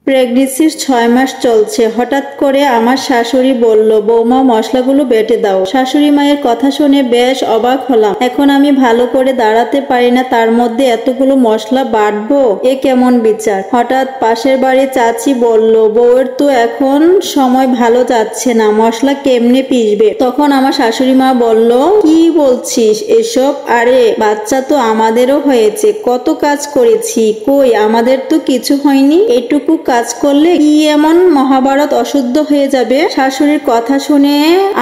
প্রেগনেন্সির ৬ মাস চলছে। হঠাৎ করে আমার শাশুড়ি বলল, বৌমা মশলাগুলো বেটে দাও। শাশুড়ি মায়ের কথা শুনে বেশ অবাক হলাম। এখন আমি ভালো করে দাঁড়াতে পারি না, তার মধ্যে এতগুলো মশলা বাটবো? এ কেমন বিচার? হঠাৎ পাশের বাড়ির চাচি বলল, বউয়ের তো এখন সময় ভালো যাচ্ছে না, মশলা কেমনে পিষবে? তখন আমার শাশুড়ি মা বলল, কি বলছিস এসব? আরে বাচ্চা তো আমাদেরও হয়েছে, কত কাজ করেছি, কই আমাদের তো কিছু হয়নি। এটুকু কাজ করলে কি এমন মহাভারত অশুদ্ধ হয়ে যাবে? শাশুড়ির কথা শুনে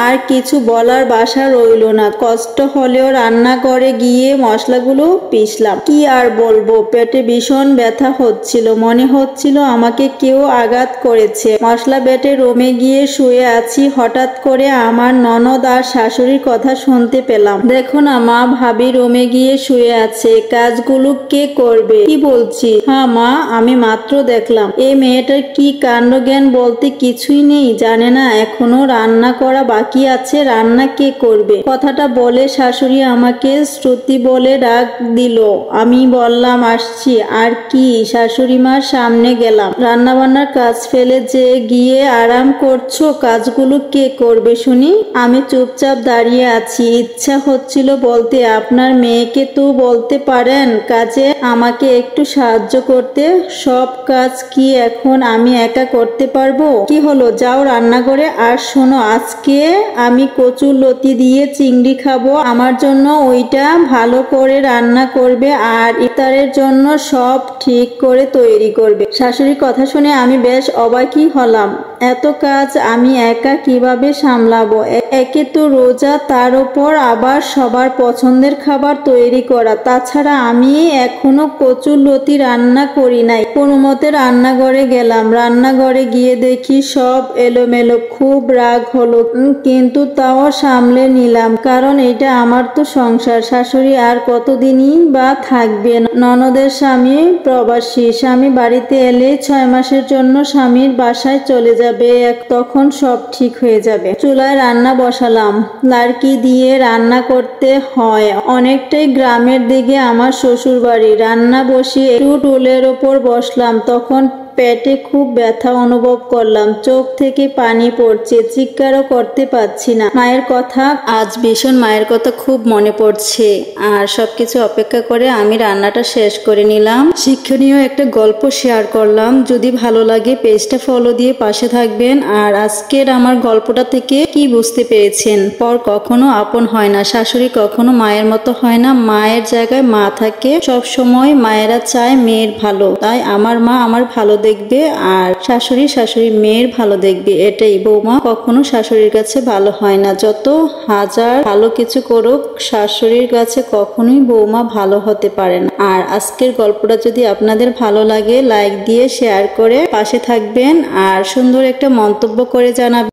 আর কিছু বলার ভাষা রইল না। কষ্ট হলেও রান্নাঘরে গিয়ে মশলাগুলো পিষলাম। কি আর বলবো, পেটে ভীষণ ব্যথা হচ্ছিল, মনে হচ্ছিল আমাকে কেউ আঘাত করেছে। মশলা বেটে রুমে গিয়ে শুয়ে আছি, হঠাৎ করে আমার ননদ আর শাশুড়ির কথা শুনতে পেলাম। দেখো না মা, ভাবি রুমে গিয়ে শুয়ে আছে, কাজগুলো কে করবে? কি বলছি? হ্যাঁ মা, আমি মাত্র দেখলাম। এই মেয়েটার কি কাণ্ডজ্ঞান বলতে কিছুই নেই, জানে না এখনো রান্না করা বাকি আছে, রান্না কে করবে? কথাটা বলে শাশুড়ি আমাকে শ্রুতি বলে ডাক দিল। আমি বললাম আসছি। আর কি? শাশুড়ি মার সামনে গেলাম। রান্না বান্নার কাজ ফেলে যে গিয়ে আরাম করছো, কাজগুলো কে করবে শুনি? আমি চুপচাপ দাঁড়িয়ে আছি। ইচ্ছা হচ্ছিল বলতে, আপনার মেয়েকে তো বলতে পারেন কাজে আমাকে একটু সাহায্য করতে। সব কাজ কি এখন আমি একা করতে পারবো? কি হলো, যাও রান্নাঘরে। আর শোনো, আজকে আমি কচুর লতি দিয়ে চিংড়ি খাবো, আমার জন্য ওইটা ভালো করে রান্না করবে আর ইফতারের জন্য সব ঠিক করে তৈরি করবে। শাশুড়ির কথা শুনে আমি বেশ অবাকই হলাম। এত কাজ আমি একা কিভাবে সামলাবো? একে তো রোজা, তার উপর আবার সবার পছন্দের খাবার তৈরি করা। তাছাড়া আমি এখনো কচুর লতি রান্না করি নাই। কোনোমতে রান্নাঘরে গেলাম। রান্নাঘরে গিয়ে দেখি সব এলোমেলো। খুব রাগ হলো, কিন্তু তাও সামলে নিলাম, কারণ এটা আমার তো সংসার। শাশুড়ি আর কতদিনই বা থাকবে? ননদের স্বামী প্রবাসী, স্বামী বাড়িতে এলে ৬ মাসের জন্য স্বামীর বাসায় চলে যাবে, তখন সব ঠিক হয়ে যাবে। চুলায় রান্না বসালাম। লাড়কি দিয়ে রান্না করতে হয়, অনেকটাই গ্রামের দিকে আমার শ্বশুর বাড়ি। রান্না বসিয়ে একটু টুলের ওপর বসলাম, তখন পেটে খুব ব্যথা অনুভব করলাম। চোখ থেকে পানি পড়ছে, চিৎকারও করতে পারছি না। মায়ের কথা, আজ ভীষণ মায়ের কথা খুব মনে পড়ছে। আর সবকিছু অপেক্ষা করে আমি রান্নাটা শেষ করে নিলাম। শিক্ষণীয় একটা গল্প শেয়ার করলাম। যদি ভালো লাগে পেজটা ফলো দিয়ে পাশে থাকবেন। আর আজকের আমার গল্পটা থেকে কি বুঝতে পেরেছেন? পর কখনো আপন হয় না, শাশুড়ি কখনো মায়ের মতো হয় না, মায়ের জায়গায় মা থাকে। সব সময় মায়েরা চায় মেয়ের ভালো, তাই আমার মা আমার ভালো দেখবে আর শাশুড়ি মেয়ের ভালো দেখবে, এটাই। বৌমা কখনো শাশুড়ির কাছে ভালো হয় না, যত হাজার ভালো কিছু করুক শাশুড়ির কাছে কখনোই বৌমা ভালো হতে পারে না। আর আজকের গল্পটা যদি আপনাদের ভালো লাগে লাইক দিয়ে শেয়ার করে পাশে থাকবেন আর সুন্দর একটা মন্তব্য করে জানাবেন।